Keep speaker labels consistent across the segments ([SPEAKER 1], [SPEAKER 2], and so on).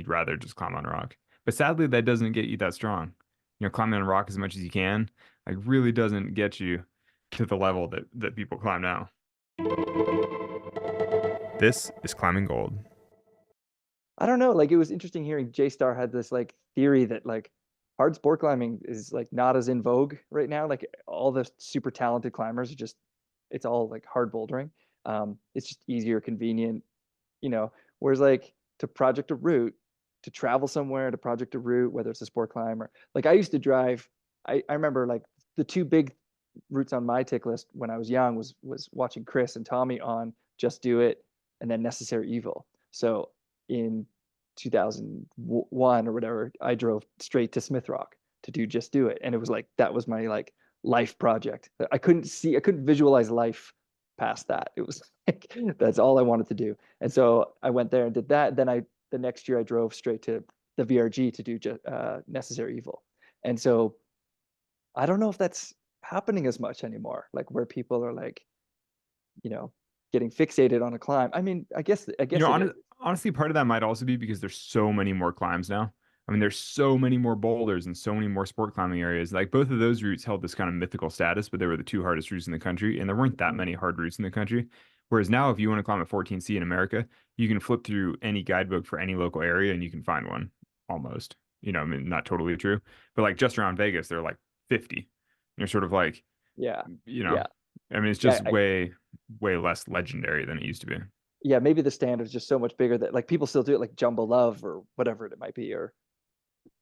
[SPEAKER 1] you'd rather just climb on rock. But sadly, that doesn't get you that strong. Climbing on rock as much as you can, like really doesn't get you to the level that people climb now. This is Climbing Gold.
[SPEAKER 2] I don't know. Like it was interesting hearing J Star had this like theory that like hard sport climbing is like not as in vogue right now. Like all the super talented climbers are just it's all like hard bouldering. It's just easier, convenient, Whereas like to project a route, to travel somewhere to project a route, whether it's a sport climb or like I used to drive. I remember like the two big routes on my tick list when I was young was watching Chris and Tommy on Just Do It and then Necessary Evil. So in 2001 or whatever, I drove straight to Smith Rock to do Just Do It, and it was like that was my like life project. I couldn't visualize life past that. It was like that's all I wanted to do, and so I went there and did that. Then the next year I drove straight to the VRG to do Necessary Evil, and so I don't know if that's happening as much anymore. Like where people are like, you know, getting fixated on a climb. I mean, I guess it is.
[SPEAKER 1] Honestly, part of that might also be because there's so many more climbs now. I mean, there's so many more boulders and so many more sport climbing areas. Like both of those routes held this kind of mythical status, but they were the two hardest routes in the country, and there weren't that many hard routes in the country. Whereas now, if you want to climb a 14C in America, you can flip through any guidebook for any local area and you can find one almost. I mean, not totally true, but like just around Vegas, there are like 50. You're sort of like,
[SPEAKER 2] Yeah,
[SPEAKER 1] you know,
[SPEAKER 2] yeah,
[SPEAKER 1] I mean, it's
[SPEAKER 2] yeah.
[SPEAKER 1] just way less legendary than it used to be.
[SPEAKER 2] Yeah, maybe the standard is just so much bigger that like people still do it like Jumbo Love or whatever it might be, or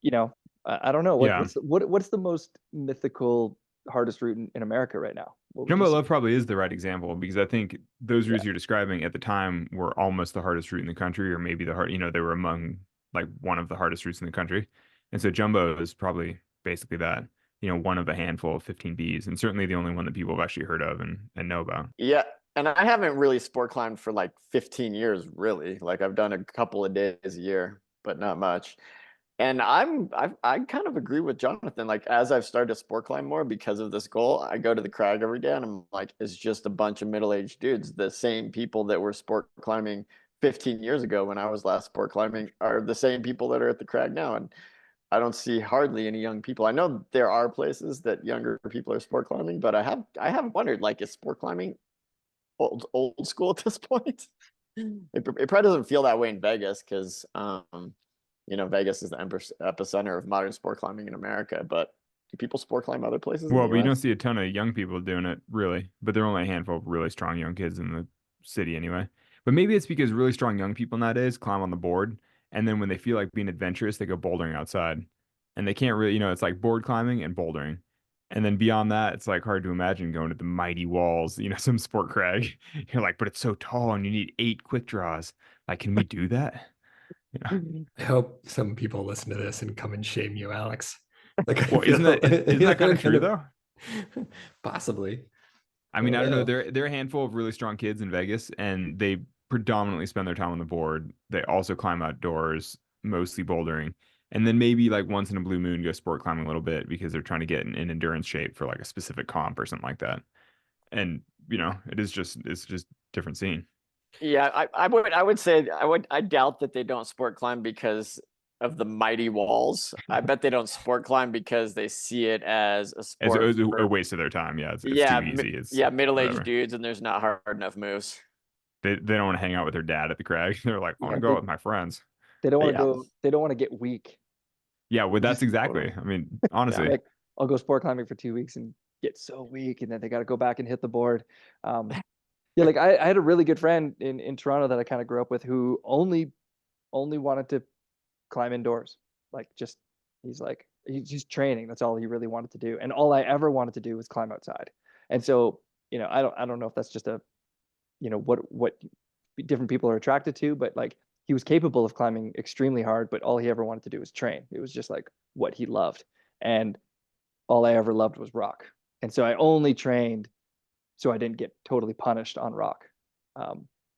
[SPEAKER 2] you know, I don't know
[SPEAKER 1] Yeah.
[SPEAKER 2] what's the most mythical hardest route in America right now? What would you
[SPEAKER 1] Jumbo
[SPEAKER 2] say?
[SPEAKER 1] Love probably is the right example because I think those
[SPEAKER 2] Yeah,
[SPEAKER 1] routes you're describing at the time were almost the hardest route in the country, or maybe they were among like one of the hardest routes in the country. And so Jumbo is probably basically that, one of a handful of 15Bs, and certainly the only one that people have actually heard of and know about.
[SPEAKER 3] Yeah, and I haven't really sport climbed for like 15 years, really. Like I've done a couple of days a year, but not much. And I kind of agree with Jonathan. Like as I've started to sport climb more because of this goal, I go to the crag every day and I'm like, it's just a bunch of middle-aged dudes. The same people that were sport climbing 15 years ago when I was last sport climbing are the same people that are at the crag now. And I don't see hardly any young people. I know there are places that younger people are sport climbing, but I have wondered, like, is sport climbing old school at this point? It probably doesn't feel that way in Vegas because Vegas is the epicenter of modern sport climbing in America. But do people sport climb other places in the
[SPEAKER 1] Well, but you don't
[SPEAKER 3] U.S.?
[SPEAKER 1] see a ton of young people doing it really, but there are only a handful of really strong young kids in the city anyway. But maybe it's because really strong young people nowadays climb on the board, and then when they feel like being adventurous, they go bouldering outside. And they can't really, it's like board climbing and bouldering. And then beyond that, it's like hard to imagine going to the mighty walls, some sport crag. You're like, but it's so tall and you need 8 quick draws. Like, can we do that? Yeah.
[SPEAKER 4] I hope some people listen to this and come and shame you, Alex. Like I
[SPEAKER 1] Well,
[SPEAKER 4] feel
[SPEAKER 1] isn't that kind of true though?
[SPEAKER 4] possibly.
[SPEAKER 1] I
[SPEAKER 4] I
[SPEAKER 1] mean,
[SPEAKER 4] don't
[SPEAKER 1] I don't know.
[SPEAKER 4] know.
[SPEAKER 1] There are a handful of really strong kids in Vegas, and they predominantly spend their time on the board. They also climb outdoors, mostly bouldering, and then maybe like once in a blue moon go sport climbing a little bit because they're trying to get in endurance shape for like a specific comp or something like that. And it's just different scene.
[SPEAKER 3] Yeah, I would say I doubt that they don't sport climb because of the mighty walls. I bet they don't sport climb because they see it as a
[SPEAKER 1] It's,
[SPEAKER 3] sport
[SPEAKER 1] it's a
[SPEAKER 3] for
[SPEAKER 1] waste of their time. Yeah, it's too
[SPEAKER 3] yeah,
[SPEAKER 1] easy. It's
[SPEAKER 3] yeah, middle-aged
[SPEAKER 1] whatever.
[SPEAKER 3] dudes and there's not hard enough moves.
[SPEAKER 1] They don't want to hang out with their dad at the crag. They're like, I want
[SPEAKER 2] yeah.
[SPEAKER 1] to go out with my friends.
[SPEAKER 2] They don't want to
[SPEAKER 3] Yeah.
[SPEAKER 2] go. They don't want to get weak.
[SPEAKER 1] Yeah, well, that's
[SPEAKER 2] Just
[SPEAKER 1] exactly. I mean,
[SPEAKER 3] Yeah.
[SPEAKER 1] honestly.
[SPEAKER 2] like I'll go sport climbing for 2 weeks and get so weak, and then they got to go back and hit the board. Yeah, like I had a really good friend in Toronto that I kind of grew up with who only wanted to climb indoors. Like just he's like he's just training. That's all he really wanted to do. And all I ever wanted to do was climb outside. And so, I don't know if that's just a, what different people are attracted to, but like he was capable of climbing extremely hard, but all he ever wanted to do was train. It was just like what he loved. And all I ever loved was rock. And so I only trained so I didn't get totally punished on rock,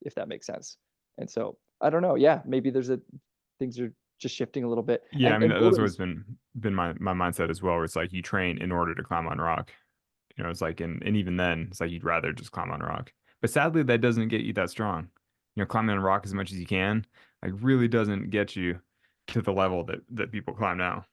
[SPEAKER 2] if that makes sense. And so I don't know. Yeah, maybe things are just shifting a little bit.
[SPEAKER 1] Yeah, I
[SPEAKER 2] And
[SPEAKER 1] mean
[SPEAKER 2] and
[SPEAKER 1] that's
[SPEAKER 2] bouldering
[SPEAKER 1] always
[SPEAKER 2] is
[SPEAKER 1] been my mindset as well, where it's like you train in order to climb on rock. It's like and even then, it's like you'd rather just climb on rock. But sadly, that doesn't get you that strong. Climbing on rock as much as you can, like really doesn't get you to the level that people climb now.